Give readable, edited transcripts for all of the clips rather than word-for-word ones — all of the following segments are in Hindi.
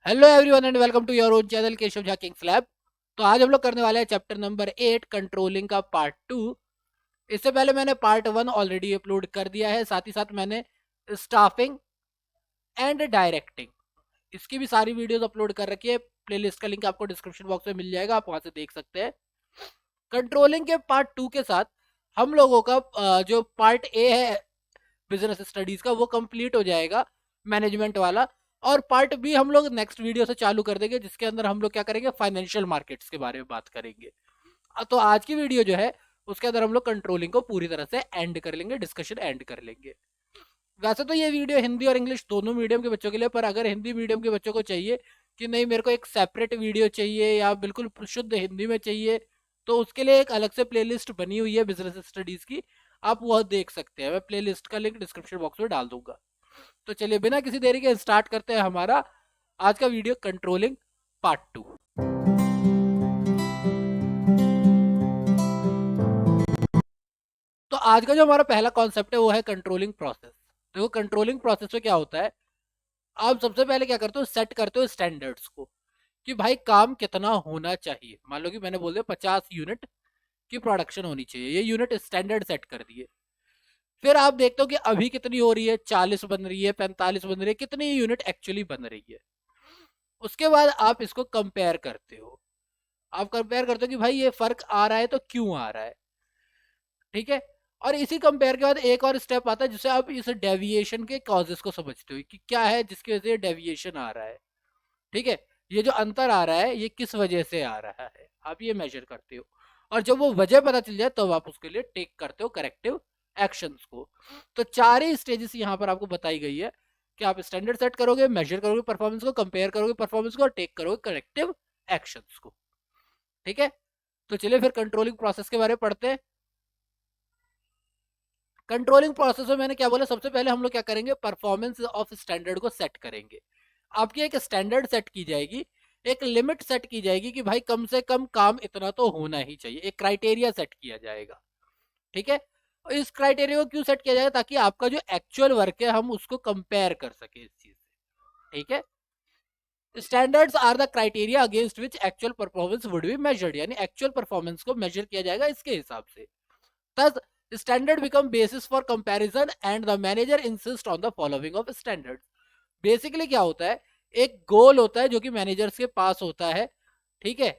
Hello everyone and welcome to your own channel Keshav Jha kings lab. तो आज हम लोग करने वाले हैं चैप्टर नंबर 8 कंट्रोलिंग का पार्ट 2। इससे पहले मैंने पार्ट 1 ऑलरेडी अपलोड कर दिया है, साथ ही साथ मैंने स्टाफिंग एंड डायरेक्टिंग इसकी भी सारी वीडियोस अपलोड कर रखी है। प्लेलिस्ट का लिंक आपको डिस्क्रिप्शन बॉक्स में मिल जाएगा, आप वहां से देख सकते हैं। कंट्रोलिंग के पार्ट 2 के साथ हम लोगों का जो पार्ट ए है बिजनेस स्टडीज का वो कंप्लीट हो जाएगा, मैनेजमेंट वाला। और पार्ट बी हम लोग नेक्स्ट वीडियो से चालू कर देंगे, जिसके अंदर हम लोग क्या करेंगे, फाइनेंशियल मार्केट्स के बारे में बात करेंगे। तो आज की वीडियो जो है उसके अंदर हम लोग कंट्रोलिंग को पूरी तरह से एंड कर लेंगे, डिस्कशन एंड कर लेंगे। वैसे तो ये वीडियो हिंदी और इंग्लिश दोनों मीडियम के बच्चों के लिए, पर अगर हिंदी मीडियम के बच्चों को चाहिए कि नहीं मेरे को एक सेपरेट वीडियो चाहिए या बिल्कुल शुद्ध हिंदी में चाहिए, तो उसके लिए एक अलग से प्लेलिस्ट बनी हुई है बिजनेस स्टडीज की, आप वह देख सकते हैं। मैं प्लेलिस्ट का लिंक डिस्क्रिप्शन बॉक्स में डाल दूंगा। तो चलिए बिना किसी देरी के स्टार्ट करते हैं हमारा आज का वीडियो, कंट्रोलिंग पार्ट 2। तो आज का जो हमारा पहला कॉन्सेप्ट है वो है कंट्रोलिंग प्रोसेस। देखो कंट्रोलिंग प्रोसेस में क्या होता है, आप सबसे पहले क्या करते हो, सेट करते हो स्टैंडर्ड्स को कि भाई काम कितना होना चाहिए। मान लो कि मैंने बोल दिया 50 यूनिट की प्रोडक्शन होनी चाहिए, ये यूनिट स्टैंडर्ड सेट कर दिए। फिर आप देखते हो कि अभी कितनी हो रही है, 40 बन रही है, 45 बन रही है, कितनी यूनिट एक्चुअली बन रही है। उसके बाद आप इसको कंपेयर करते हो, आप कंपेयर करते हो कि भाई ये फर्क आ रहा है तो क्यों आ रहा है, ठीक है। और इसी कंपेयर के बाद एक और स्टेप आता है जिससे आप इस डेविएशन के कॉजेस को समझते हो कि क्या है जिसकी वजह से डेविएशन आ रहा है, ठीक है। ये जो अंतर आ रहा है ये किस वजह से आ रहा है, आप ये मेजर करते हो। और जब वो वजह पता चल जाए तब आप उसके लिए टेक करते हो करेक्टिव एक्शंस को। तो चार ही स्टेजेस यहाँ पर आपको बताई गई है कि आप स्टैंडर्ड सेट करोगे, मेजर करोगे परफॉर्मेंस को, कंपेयर करोगे परफॉर्मेंस को, और टेक करोगे करेक्टिव एक्शंस को, ठीक है। तो चलिए फिर कंट्रोलिंग प्रोसेस के बारे में पढ़ते हैं। कंट्रोलिंग प्रोसेस में मैंने क्या बोला, सबसे पहले हम लोग क्या करेंगे, परफॉर्मेंस ऑफ स्टैंडर्ड को सेट करेंगे। आपकी एक स्टैंडर्ड सेट की जाएगी, एक लिमिट सेट की जाएगी कि भाई कम से कम काम इतना तो होना ही चाहिए, एक क्राइटेरिया सेट किया जाएगा, ठीक है। और इस क्राइटेरिया को क्यों सेट किया जाएगा, ताकि आपका जो एक्चुअल वर्क है हम उसको कंपेयर कर सके इस चीज से, ठीक है। Standards are the criteria against which actual performance would be measured, यानी एक्चुअल परफॉर्मेंस को मेजर किया जाएगा इसके हिसाब से। Thus, standard become basis for comparison and the manager insist on the following of standards. Basically क्या होता है, एक गोल होता है जो कि मैनेजर्स के पास होता है, ठीक है।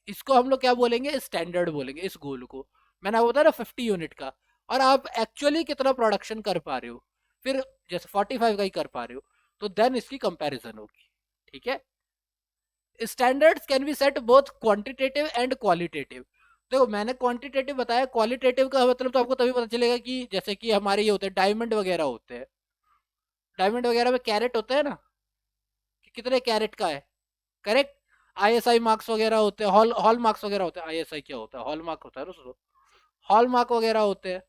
इसको हम लोग क्या बोलेंगे, स्टैंडर्ड बोलेंगे इस गोल को। मैंने आपको बताया ना 50 यूनिट का, और आप एक्चुअली कितना प्रोडक्शन कर पा रहे हो, फिर जैसे 45 का ही कर पा रहे हो, तो देन इसकी कंपैरिजन होगी, ठीक है। Standards can be set both quantitative and qualitative. देखो मैंने क्वांटिटेटिव बताया, क्वालिटेटिव का मतलब तो आपको तभी पता चलेगा कि जैसे कि हमारे ये होते हैं डायमंड वगैरह होते हैं, डायमंड वगैरह में कैरेट होता है ना, कि कितने कैरेट का है, करेक्ट। आईएसआई मार्क्स वगैरह होते हैं, हॉल हॉल मार्क्स वगैरह होते हैं। आईएसआई क्या होता है, हॉल मार्क होता है ना दोस्तों, हॉल मार्क वगैरह होते हैं,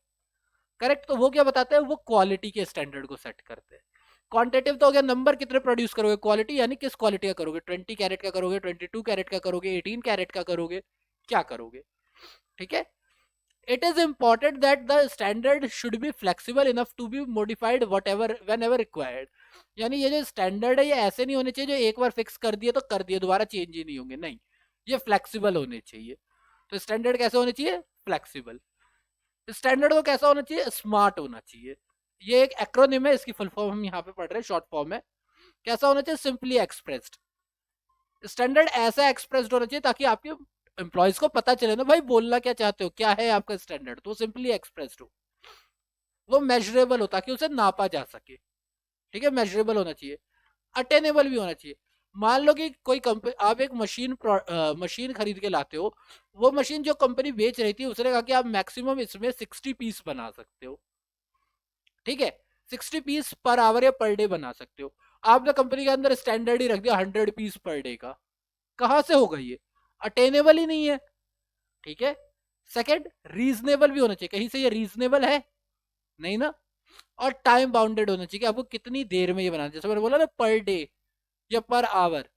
करेक्ट। तो वो क्या बताते हैं, वो क्वालिटी के स्टैंडर्ड को सेट करते हैं। क्वांटिटेटिव तो हो गया नंबर कितने प्रोड्यूस करोगे, क्वालिटी यानी किस क्वालिटी का करोगे, 20 कैरेट का करोगे, 22 कैरेट का करोगे, 18 कैरेट का करोगे, क्या करोगे, ठीक है। It is important that the standard should be flexible enough to be modified whatever whenever required. यानी ये जो स्टैंडर्ड है ये ऐसे नहीं होने चाहिए जो एक बार फिक्स कर दिए तो कर दिए, दोबारा चेंज ही नहीं होंगे, नहीं, ये फ्लेक्सिबल होने चाहिए। तो स्टैंडर्ड कैसे होने चाहिए, फ्लेक्सिबल। स्टैंडर्ड को कैसा होना चाहिए, स्मार्ट होना चाहिए। ये एक एक्रोनिम है, इसकी फुल फॉर्म हम यहाँ पे पढ़ रहे हैं, शॉर्ट फॉर्म है। कैसा होना चाहिए, सिंपली एक्सप्रेस्ड। स्टैंडर्ड ऐसा एक्सप्रेस्ड होना चाहिए ताकि आपके एम्प्लॉयज को पता चले ना भाई बोलना क्या चाहते हो, क्या है आपका स्टैंडर्ड, तो सिंपली एक्सप्रेस्ड हो, वो मेजरेबल हो ताकि उसे नापा जा सके, ठीक है। मेजरेबल होना चाहिए, अटेनेबल भी होना चाहिए। मान लो कि कोई कंपनी, आप एक मशीन खरीद के लाते हो, वो मशीन जो कंपनी बेच रही थी उसने कहा कि आप मैक्सिमम इसमें 60 पीस बना सकते हो, ठीक है। 60 पीस पर आवर या पर डे बना सकते हो। आपने कंपनी के अंदर स्टैंडर्ड ही रख दिया 100 पीस पर डे का, कहां से होगा ये, अटेनेबल ही नहीं है, ठीक है। सेकंड, रीजनेबल भी होना चाहिए, कहीं से ये रीजनेबल है नहीं ना। और टाइम बाउंडेड होना चाहिए कि आपको कितनी देर में ये बनाना, जैसे मैंने बोला ना पर डे या पर आवर,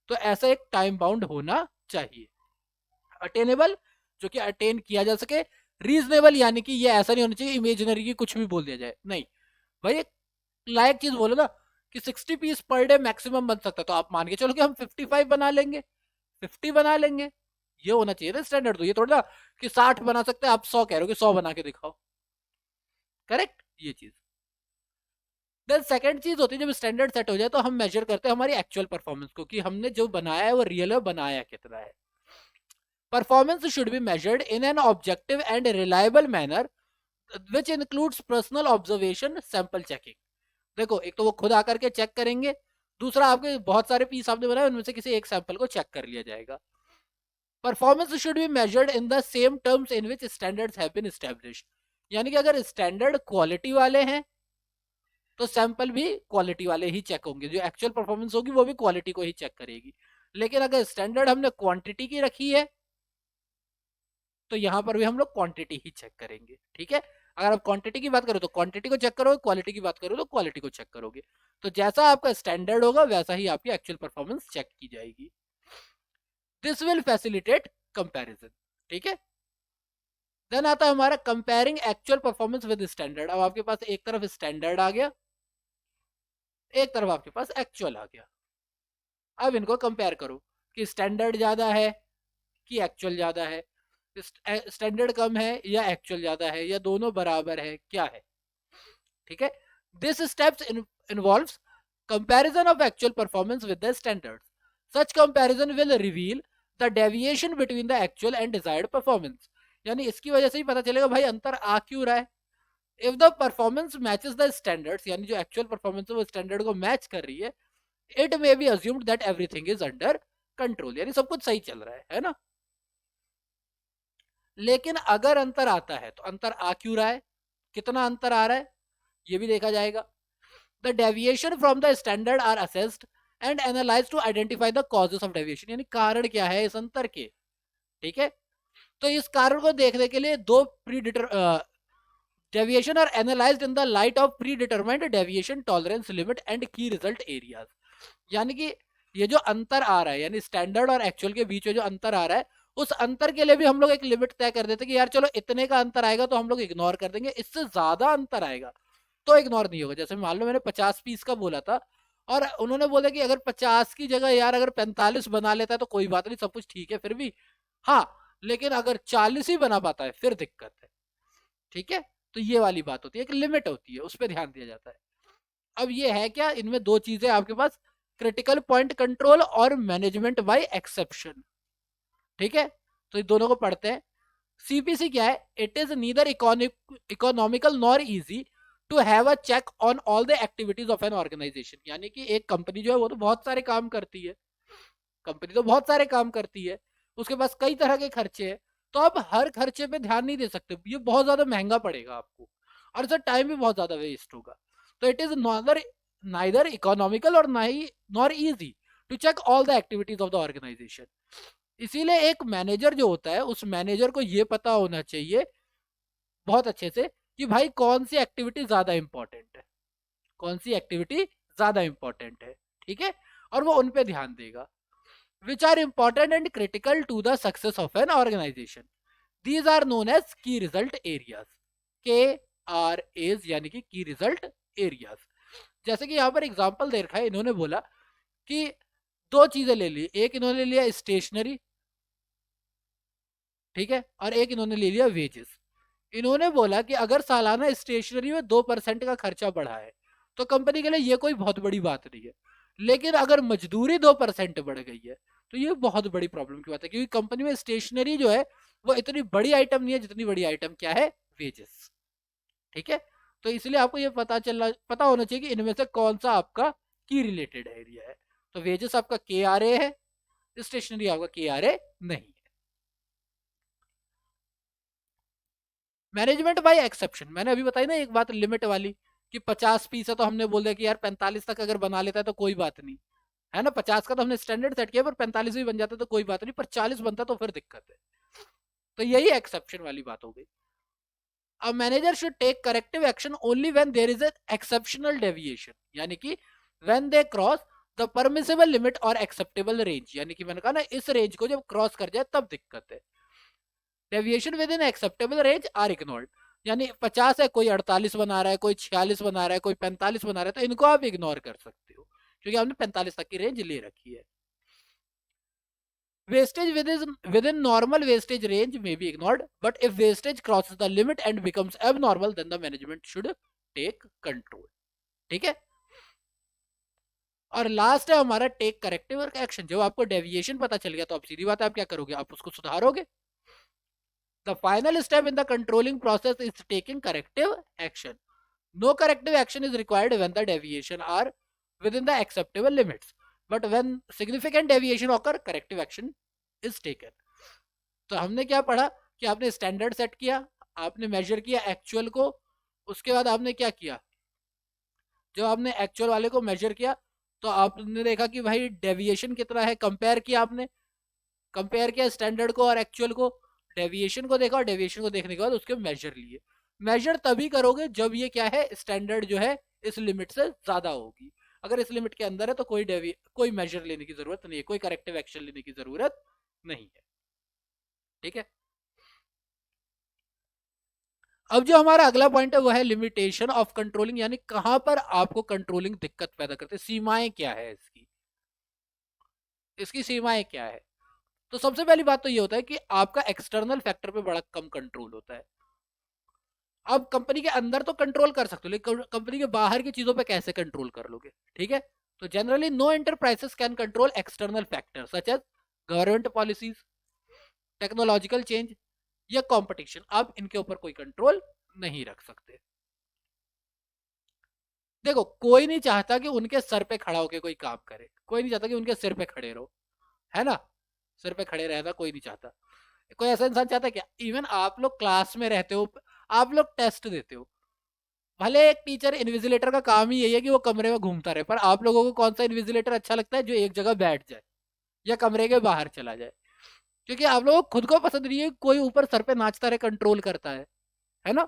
तो ऐसा एक टाइम बाउंड होना चाहिए। अटेनेबल जो कि अटेन किया जा सके, रीजनेबल यानी कि ये ऐसा नहीं होना चाहिए इमेजिनरी की कुछ भी बोल दिया जाए, नहीं भाई एक लायक चीज बोलो ना, कि 60 पीस पर डे मैक्सिमम बन सकता है, तो आप मान के चलो कि हम 55 बना लेंगे, 50 बना लेंगे। ये होना चाहिए ना स्टैंडर्ड। तो ये थोड़ा ना कि 60 बना सकते हैं, आप 100 कह रहे हो कि 100 बना के दिखाओ। करेक्ट, ये चीज। देन सेकंड चीज होती है, जब स्टैंडर्ड सेट हो जाए तो हम मेजर करते हैं हमारी एक्चुअल परफॉर्मेंस को, कि हमने जो बनाया है वो रियल है, बनाया कितना है। Performance should be measured in an objective and reliable manner which includes personal observation, sample checking. देखो, एक तो वो खुद आकर के चेक करेंगे, दूसरा आपके बहुत सारे पीस आपने बनाए, उनमें से किसी एक सैंपल को चेक कर लिया जाएगा। Performance should be measured in the same terms in which standards have been established. यानी कि अगर स्टैंडर्ड क्वालिटी वाले हैं तो सैंपल भी क्वालिटी वाले ही चेक होंगे, जो एक्चुअल परफॉर्मेंस होगी वो भी क्वालिटी को ही चेक करेगी। लेकिन अगर स्टैंडर्ड हमने क्वांटिटी की रखी है तो यहां पर भी हम लोग क्वांटिटी ही चेक करेंगे। ठीक है, अगर आप क्वांटिटी की बात करो तो क्वांटिटी को चेक करोगे, क्वालिटी की बात करो तो क्वालिटी को चेक करोगे। तो जैसा आपका स्टैंडर्ड होगा वैसा ही आपकी एक्चुअल परफॉर्मेंस चेक की जाएगी। This will facilitate comparison. ठीक है, देन आता है हमारा comparing actual performance with standard. अब आपके पास एक तरफ स्टैंडर्ड आ गया, एक तरफ आपके पास एक्चुअल आ गया। अब इनको कंपेयर करो कि स्टैंडर्ड ज्यादा है कि एक्चुअल ज्यादा है, स्टैंडर्ड कम है या एक्चुअल ज्यादा है, या दोनों बराबर है, क्या है। ठीक है, this steps involves comparison of actual performance with the standards. Such comparison will reveal the deviation between the actual and desired performance. यानी इसकी वजह से ही पता चलेगा भाई अंतर आ क्यों रहा है। If the performance matches the standards, यानी जो एक्चुअल परफॉर्मेंस है वो स्टैंडर्ड को मैच कर रही है, it may be assumed that everything is under control, यानी सब कुछ सही चल रहा है ना। लेकिन अगर अंतर आता है तो अंतर आ क्यों रहा है, कितना अंतर आ रहा है, ये भी देखा जाएगा। The deviation from the standard are assessed and analyse to identify the causes of deviation, यानी कारण क्या है इस अंतर के। ठीक है, तो इस कारण को देखने के लिए दो deviation are analysed in the light of predetermined deviation tolerance limit and key result areas. यानी कि ये जो अंतर आ रहा है, यानी स्टैंडर्ड और एक्चुअल के बीच में जो अंतर आ रहा है, उस अंतर के लिए भी हम लोग एक लिमिट तय कर देते हैं कि यार चलो इतने का अंतर आएगा तो हम लोग इग्नोर कर देंगे, इससे ज्यादा अंतर आएगा तो इग्नोर नहीं होगा। जैसे मान लो मैंने 50 पीस का बोला था और उन्होंने बोला कि अगर 50 की जगह यार अगर 45 बना लेता है तो कोई बात नहीं, सब कुछ ठीक है फिर भी, हाँ लेकिन अगर 40 ही बना पाता है फिर दिक्कत है। ठीक है, तो ये वाली बात होती है, एक लिमिट होती है, उस पर ध्यान दिया जाता है। अब ये है क्या, इनमें दो चीजें आपके पास, क्रिटिकल पॉइंट कंट्रोल और मैनेजमेंट बाय एक्सेप्शन। ठीक है, तो ये दोनों को पढ़ते हैं। सीपीसी क्या है, it is neither economical nor easy to have a check on all the activities of an organisation. यानी कि एक कंपनी जो है वो तो बहुत सारे काम करती है, कंपनी तो बहुत सारे काम करती है, उसके पास कई तरह के खर्चे हैं, तो आप हर खर्चे पे ध्यान नहीं दे सकते, ये बहुत ज्यादा महंगा पड़ेगा आपको और सर टाइम भी बहुत ज्यादा वेस्ट होगा। तो इट इज नाइदर इकोनॉमिकल और nor easy to check all the activities of the organisation. इसीलिए एक मैनेजर जो होता है उस मैनेजर को ये पता होना चाहिए बहुत अच्छे से कि भाई कौन सी एक्टिविटी ज्यादा इंपॉर्टेंट है, कौन सी एक्टिविटी ज्यादा इंपॉर्टेंट है। ठीक है, और वो उन पे ध्यान देगा। which are important and critical to the success of an organization. These are known as key result areas. KRAs यानी कि key result areas. जैसे कि यहाँ पर एग्जांपल दे रखा है, इन्होंने बोला कि दो चीजें ले ली, एक इन्होंने लिया स्टेशनरी, ठीक है, और एक इन्होंने ले लिया वेजेस। इन्होंने बोला कि अगर सालाना स्टेशनरी में 2% का खर्चा बढ़ा है तो कंपनी के लिए ये कोई बहुत बड़ी बात नहीं है, लेकिन अगर मजदूरी 2% बढ़ गई है तो ये बहुत बड़ी प्रॉब्लम की बात है, क्योंकि कंपनी में स्टेशनरी जो है वो इतनी बड़ी आइटम नहीं है जितनी बड़ी आइटम क्या है, वेजेस। ठीक है, तो इसलिए आपको ये पता होना चाहिए कि इनमें से कौन सा आपका की रिलेटेड एरिया है। तो वेजेस आपका KRA है, स्टेशनरी आपका KRA नहीं है। मैनेजमेंट बाय एक्सेप्शन, मैंने अभी बताई ना एक बात लिमिट वाली कि 50 पीस है तो हमने बोल दिया कि यार 45 तक अगर बना लेता है तो कोई बात नहीं है ना, 50 का तो हमने स्टैंडर्ड सेट किया, पर 45 भी बन जाता तो कोई बात नहीं, पर 40 बनता तो फिर दिक्कत है। तो यही एक्सेप्शन वाली बात हो गई। A manager should take corrective action only when there is an exceptional deviation, यानी कि when they cross the permissible limit or acceptable range, यानी कि मैंने कहा ना इस रेंज को जब क्रॉस कर जाए तब दिक्कत है। Deviation within acceptable range are ignored. यानी 50 है, कोई 48 बना रहा है, कोई 46 बना रहा है, कोई 45 बना रहा है, तो इनको आप इग्नोर कर सकते हो क्योंकि आपने 45 तक की रेंज ले रखी है। Wastage within normal wastage range may be ignored, but if wastage crosses the limit and becomes abnormal, then the management should take control. ठीक है। और लास्ट है हमारा टेक करेक्टिव एक्शन। जब आपको डेविएशन पता चल गया तो आप सीधी बात है आप क्या करोगे, आप उसको सुधारोगे। The final step in the controlling process is taking corrective action. No corrective action is required when the deviation are within the acceptable limits, but when significant deviation occur, corrective action is taken. तो हमने क्या पढ़ा कि आपने स्टैंडर्ड सेट किया, आपने मेजर किया एक्चुअल को, उसके बाद आपने क्या किया, जब आपने एक्चुअल वाले को मेजर किया तो आपने देखा कि भाई डेविएशन कितना है, कंपेयर किया, आपने कंपेयर किया स्टैंडर्ड को और एक्चुअल को, डेविएशन को देखा और डेविएशन को देखने के बाद उसके मेजर लिए। मेजर तभी करोगे जब ये क्या है, स्टैंडर्ड जो है इस लिमिट से ज्यादा होगी। अगर इस लिमिट के अंदर है तो कोई मेजर लेने की जरूरत नहीं है, कोई करेक्टिव एक्शन लेने की जरूरत नहीं है। ठीक है। अब जो हमारा अगला पॉइंट है वो है लिमिटेशन ऑफ कंट्रोलिंग, यानी कहां पर आपको कंट्रोलिंग दिक्कत पैदा करते हैं, सीमाएं क्या है इसकी, इसकी सीमाएं क्या है। तो सबसे पहली बात तो ये होता है कि आपका एक्सटर्नल फैक्टर पे बड़ा कम कंट्रोल होता है। अब कंपनी के अंदर तो कंट्रोल कर सकते हो लेकिन कंपनी के बाहर की चीजों पे कैसे कंट्रोल कर लोगे। ठीक है। तो generally no enterprises can control external factors such as government policies, technological change या कंपटीशन। आप इनके ऊपर कोई कंट्रोल नहीं रख सकते। देखो कोई नहीं चाहता कि उनके सर पे खड़ा होकर कोई काम करे, कोई नहीं चाहता कि उनके सिर पे खड़े रहो, है ना। सिर पे खड़े रहना कोई नहीं चाहता। कोई ऐसा इंसान चाहता है क्या। इवन आप लोग क्लास में रहते हो, आप लोग टेस्ट देते हो, भले एक टीचर इन्विजिलेटर का काम ही यही है कि वो कमरे में घूमता रहे, पर आप लोगों को कौन सा इन्विजिलेटर अच्छा लगता है, जो एक जगह बैठ जाए या कमरे के बाहर चला जाए। क्योंकि आप लोगों को खुद को पसंद नहीं है कोई ऊपर सर पे नाचता रहे, कंट्रोल करता है ना।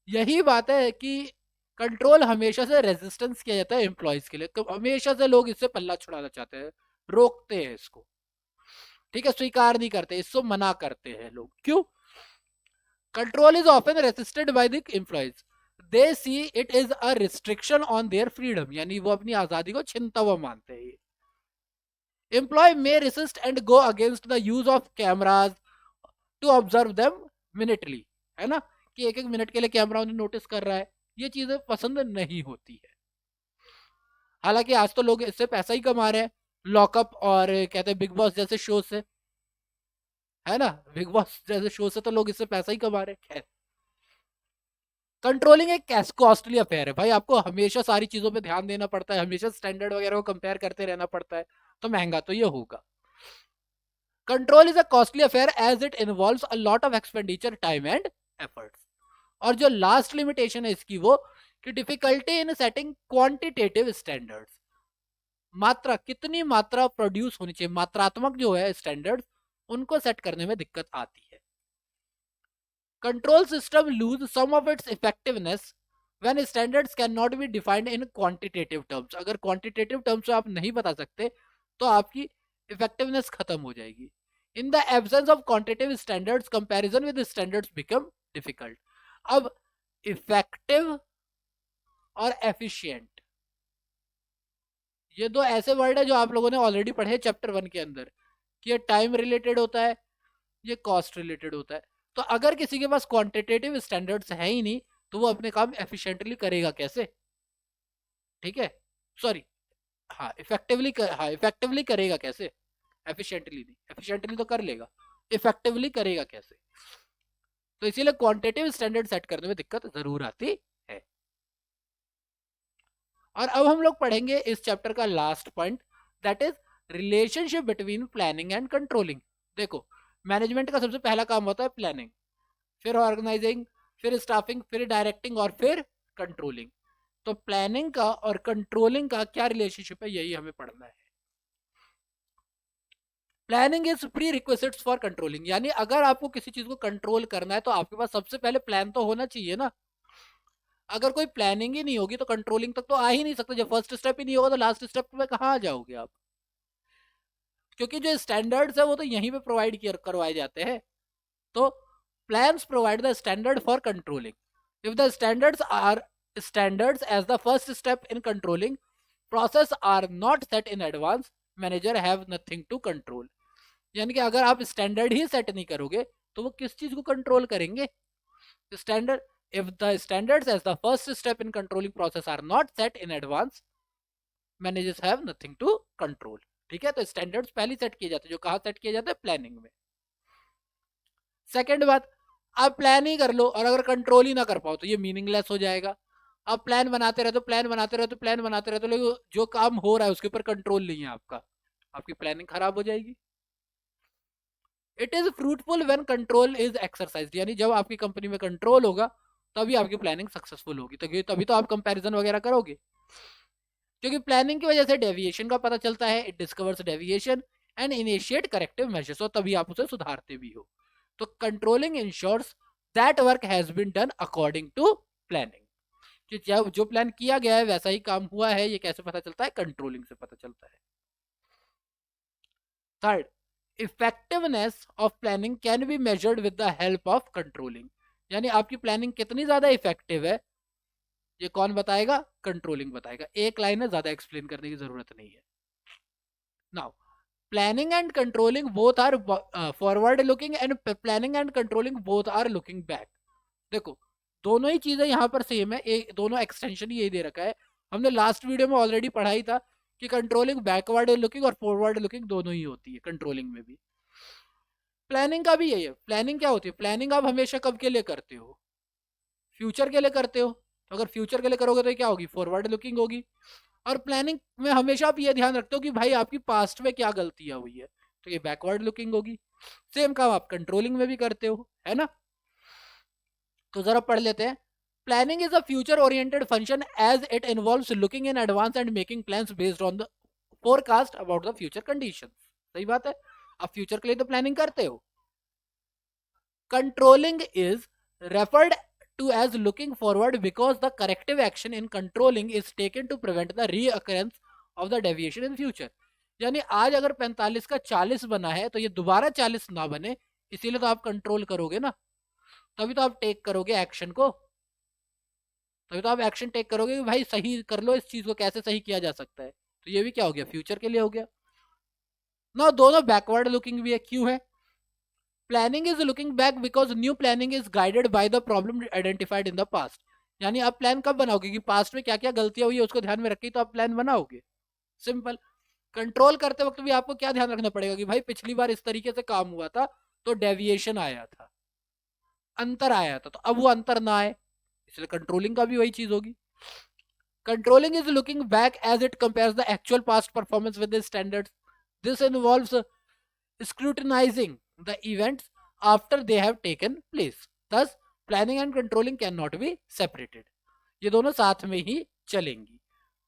यही बात है कि कंट्रोल हमेशा से रेजिस्टेंस किया जाता है एम्प्लॉयज के लिए, हमेशा से लोग इससे पल्ला छुड़ाना चाहते हैं, रोकते हैं इसको। ठीक है, स्वीकार नहीं करते, इसको मना करते हैं लोग। क्यों। Control is often resisted by the employees, they see it is a restriction on their freedom, यानी वो अपनी आजादी को छिनता हुआ मानते हैं। Employee may resist and go against the use of cameras to observe them minutely, है ना, कि एक एक मिनट के लिए कैमरा उन्हें नोटिस कर रहा है, ये चीजें पसंद नहीं होती है। हालांकि आज तो लोग इससे पैसा ही कमा रहे हैं, लॉकअप और कहते हैं बिग बॉस जैसे शो से, है ना, बिग बॉस जैसे शो से तो लोग इससे पैसा ही कमा रहे हैं। खैर, कंट्रोलिंग एक कॉस्टली अफेयर है भाई, आपको हमेशा सारी चीजों पे ध्यान देना पड़ता है, हमेशा स्टैंडर्ड वगैरह को कंपेयर करते रहना पड़ता है, तो महंगा तो ये होगा। Control is a costly affair as it involves a lot of expenditure, time and efforts. और जो लास्ट लिमिटेशन है इसकी वो कि difficulty in setting quantitative standards, मात्रा, कितनी मात्रा प्रोड्यूस होनी चाहिए, मात्रात्मक जो है स्टैंडर्ड्स, उनको सेट करने में दिक्कत आती है। Control system lose some of its effectiveness when standards can not be defined in quantitative terms. अगर क्वांटिटेटिव टर्म्स आप नहीं बता सकते तो आपकी इफेक्टिवनेस खत्म हो जाएगी। In the absence of quantitative standards comparison with standards become difficult. अब इफेक्टिव और एफिशिएंट, ये दो ऐसे वर्ड है जो आप लोगों ने ऑलरेडी पढ़े चैप्टर 1 के अंदर, कि ये टाइम रिलेटेड होता है, ये कॉस्ट रिलेटेड होता है। तो अगर किसी के पास क्वांटिटेटिव स्टैंडर्ड्स है ही नहीं तो वो अपने काम एफिशिएंटली करेगा कैसे। ठीक है, सॉरी, हाँ इफेक्टिवली करेगा कैसे, एफिशिएंटली नहीं, एफिशिएंटली तो कर लेगा, इफेक्टिवली करेगा कैसे। तो इसीलिए क्वांटिटेटिव स्टैंडर्ड सेट करने में दिक्कत जरूर आती है। और अब हम लोग पढ़ेंगे इस चैप्टर का last point, that is relationship between planning and controlling. देखो मैनेजमेंट का सबसे पहला काम होता है प्लानिंग, फिर ऑर्गेनाइजिंग, फिर स्टाफिंग, फिर डायरेक्टिंग और फिर कंट्रोलिंग। तो प्लानिंग का और कंट्रोलिंग का क्या रिलेशनशिप है, यही हमें पढ़ना है। Planning is pre requisites for controlling, यानी अगर आपको किसी चीज को कंट्रोल करना है तो आपके पास सबसे पहले प्लान तो होना चाहिए ना। अगर कोई प्लानिंग ही नहीं होगी तो कंट्रोलिंग तक तो आ ही नहीं सकते। जब फर्स्ट स्टेप ही नहीं होगा तो लास्ट स्टेप में कहाँ आ जाओगे आप। क्योंकि जो स्टैंडर्ड्स है वो तो यहीं पे प्रोवाइड करवाए जाते हैं। तो Plans provide the standard for controlling. If the standards as the first step in controlling, process are not set in advance, manager have nothing to control. यानी कि अगर आप स्टैंडर्ड ही सेट नहीं करोगे तो वो किस चीज को कंट्रोल करेंगे? Standard, if the standards as the first step in controlling process are not set in advance, managers have nothing to control. ठीक है, तो स्टैंडर्ड्स पहले सेट किए जाते हैं, जो कहाँ सेट किए जाते हैं? प्लानिंग में. सेकेंड बात, आप प्लान ही कर लो और अगर कंट्रोल ही ना कर पाओ तो ये मीनिंगलेस हो जाएगा. आप प्लान बनाते रहते हो, प्लान बनाते रहते हो, प्लान बनाते रहते हो, लेकिन जो काम हो रहा है उसके ऊपर कंट्रोल नहीं है आपका, आपकी प्लानिंग खराब हो जाएगी. It is fruitful when control is exercised, यानी जब आपकी कंपनी में कंट्रोल होगा तभी आपकी प्लानिंग सक्सेसफुल होगी, तभी तो आप कंपैरिजन वगैरह करोगे. क्योंकि प्लानिंग की वजह से डेविएशन का पता चलता है, it discovers deviation and initiate corrective measures, और तभी आप उसे सुधारते भी हो. तो controlling ensures that work has been done according to planning, कि जो प्लान किया गया है वैसा ही काम हुआ है. ये कैसे पता चलता है? कंट्रोलिंग से पता चलता है. Third, effectiveness of planning can be measured with the help of controlling, यानी आपकी प्लानिंग कितनी ज्यादा इफेक्टिव है ये कौन बताएगा? कंट्रोलिंग बताएगा. एक लाइन है, ज्यादा एक्सप्लेन करने की जरूरत नहीं है. Now planning and controlling both are forward looking and planning and controlling both are looking back. देखो दोनों ही चीजें यहाँ पर सेम है, दोनों एक्सटेंशन यही दे रखा है. हमने लास्ट वीडियो में ऑलरेडी पढ़ा ही था कि कंट्रोलिंग बैकवर्ड लुकिंग और फॉरवर्ड लुकिंग दोनों ही होती है कंट्रोलिंग में भी. प्लानिंग का भी यही है. प्लानिंग क्या होती है? प्लानिंग आप हमेशा कब के लिए करते हो? फ्यूचर के लिए करते हो. तो अगर फ्यूचर के लिए करोगे तो क्या होगी? फॉरवर्ड लुकिंग होगी. और प्लानिंग में हमेशा आप ये ध्यान रखते हो कि भाई आपकी पास्ट में क्या गलतियां हुई है, तो ये बैकवर्ड लुकिंग होगी. सेम काम आप कंट्रोलिंग में भी करते हो, है ना? तो जरा पढ़ लेते हैं. Planning is a future oriented function as it involves looking in advance and making plans based on the forecast about the future conditions. सही बात है, आप फ्यूचर के लिए तो प्लानिंग करते हो. Controlling is referred to as looking forward because the corrective action in controlling is taken to prevent the reoccurrence of the deviation in future. यानी आज अगर 45 का 40 बना है तो ये दोबारा 40 ना बने, इसीलिए तो आप कंट्रोल करोगे ना, तभी तो आप टेक करोगे एक्शन को, तभी तो आप एक्शन टेक करोगे कि भाई सही कर लो, इस चीज को कैसे सही किया जा सकता है. तो ये भी क्या हो गया? फ्यूचर के लिए हो गया ना. दोनों बैकवर्ड लुकिंग भी है. क्यों है? Planning is looking back because new planning is guided by the problem identified in the past. यानी आप प्लान कब बनाओगे? कि पास्ट में क्या क्या गलतियां हुई है उसको ध्यान में रख के तो आप प्लान बनाओगे. सिंपल. कंट्रोल करते वक्त भी आपको क्या ध्यान रखना पड़ेगा कि भाई पिछली बार इस तरीके से काम हुआ था तो डेविएशन आया था, अंतर आया था, तो अब वो अंतर ना आए, इसलिए कंट्रोलिंग का भी वही चीज होगी. Controlling is looking back as it compares the actual past performance with the standards. This involves scrutinizing the events after they have taken place. Thus, planning and controlling cannot be separated. ये दोनों साथ में ही चलेंगी.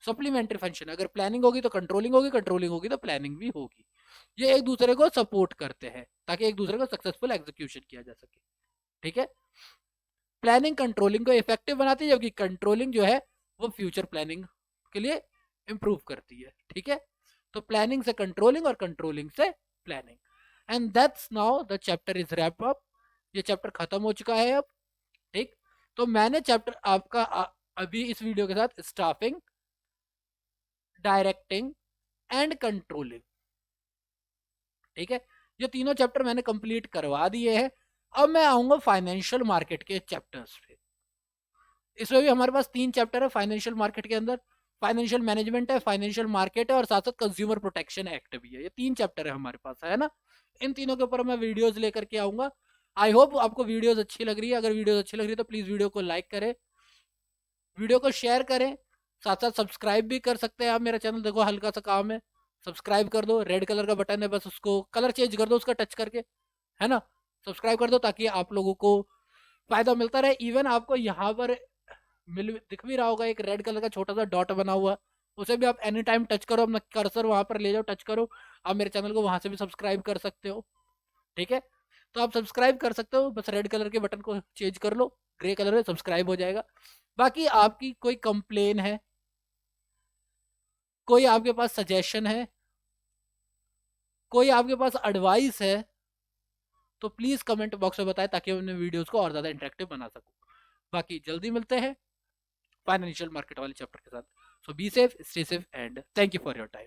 सप्लीमेंट्री फंक्शन, अगर प्लानिंग होगी तो कंट्रोलिंग होगी, कंट्रोलिंग होगी तो प्लानिंग भी होगी. ये एक दूसरे को सपोर्ट करते हैं ताकि एक दूसरे को सक्सेसफुल एग्जीक्यूशन किया जा सके. ठीक है. प्लानिंग कंट्रोलिंग को इफेक्टिव बनाती है, जबकि कंट्रोलिंग जो है वो फ्यूचर प्लानिंग के लिए इंप्रूव करती है. ठीक है. तो प्लानिंग से कंट्रोलिंग और कंट्रोलिंग से planning. And that's now the chapter is wrap up. ये चैप्टर खत्म हो चुका है अब. ठीक. तो मैंने चैप्टर आपका अभी इस वीडियो के साथ स्टाफिंग, डायरेक्टिंग एंड कंट्रोलिंग, ठीक है, ये तीनों चैप्टर मैंने कंप्लीट करवा दिए हैं. अब मैं आऊंगा फाइनेंशियल मार्केट के चैप्टर्स पे. इसमें भी हमारे पास 3 चैप्टर है फाइनेंशियल मार्केट के अंदर. फाइनेंशियल मैनेजमेंट है, फाइनेंशियल मार्केट है और साथ साथ कंज्यूमर प्रोटेक्शन एक्ट भी है. ये 3 चैप्टर है हमारे पास, है ना. इन तीनों के ऊपर मैं वीडियोस लेकर के आऊंगा. आई होप आपको वीडियोस अच्छी लग रही है. अगर वीडियोस अच्छी लग रही है तो प्लीज वीडियो को लाइक करें, वीडियो को शेयर करें, साथ साथ सब्सक्राइब भी कर सकते हैं आप मेरा चैनल. देखो हल्का सा काम है, सब्सक्राइब कर दो. रेड कलर का बटन है, बस उसको कलर चेंज कर दो उसका टच करके, है ना. सब्सक्राइब कर दो ताकि आप लोगों को फायदा मिलता रहे. इवन आपको यहाँ पर दिख भी रहा होगा एक रेड कलर का छोटा सा डॉट बना हुआ, उसे भी आप एनी टाइम टच करो, अपना कर्सर वहां पर ले जाओ, टच करो, आप मेरे चैनल को वहां से भी सब्सक्राइब कर सकते हो. ठीक है. तो आप सब्सक्राइब कर सकते हो, बस रेड कलर के बटन को चेंज कर लो, ग्रे कलर में सब्सक्राइब हो जाएगा. बाकी आपकी कोई कंप्लेन है, कोई आपके पास सजेशन है, कोई आपके पास एडवाइस है, तो प्लीज़ कमेंट बॉक्स में बताएं ताकि मैं अपने वीडियोज़ को और ज़्यादा इंटरेक्टिव बना सकूँ। बाकी जल्दी मिलते हैं फाइनेंशियल मार्केट वाले चैप्टर के साथ। So be safe, stay safe and thank you for your time.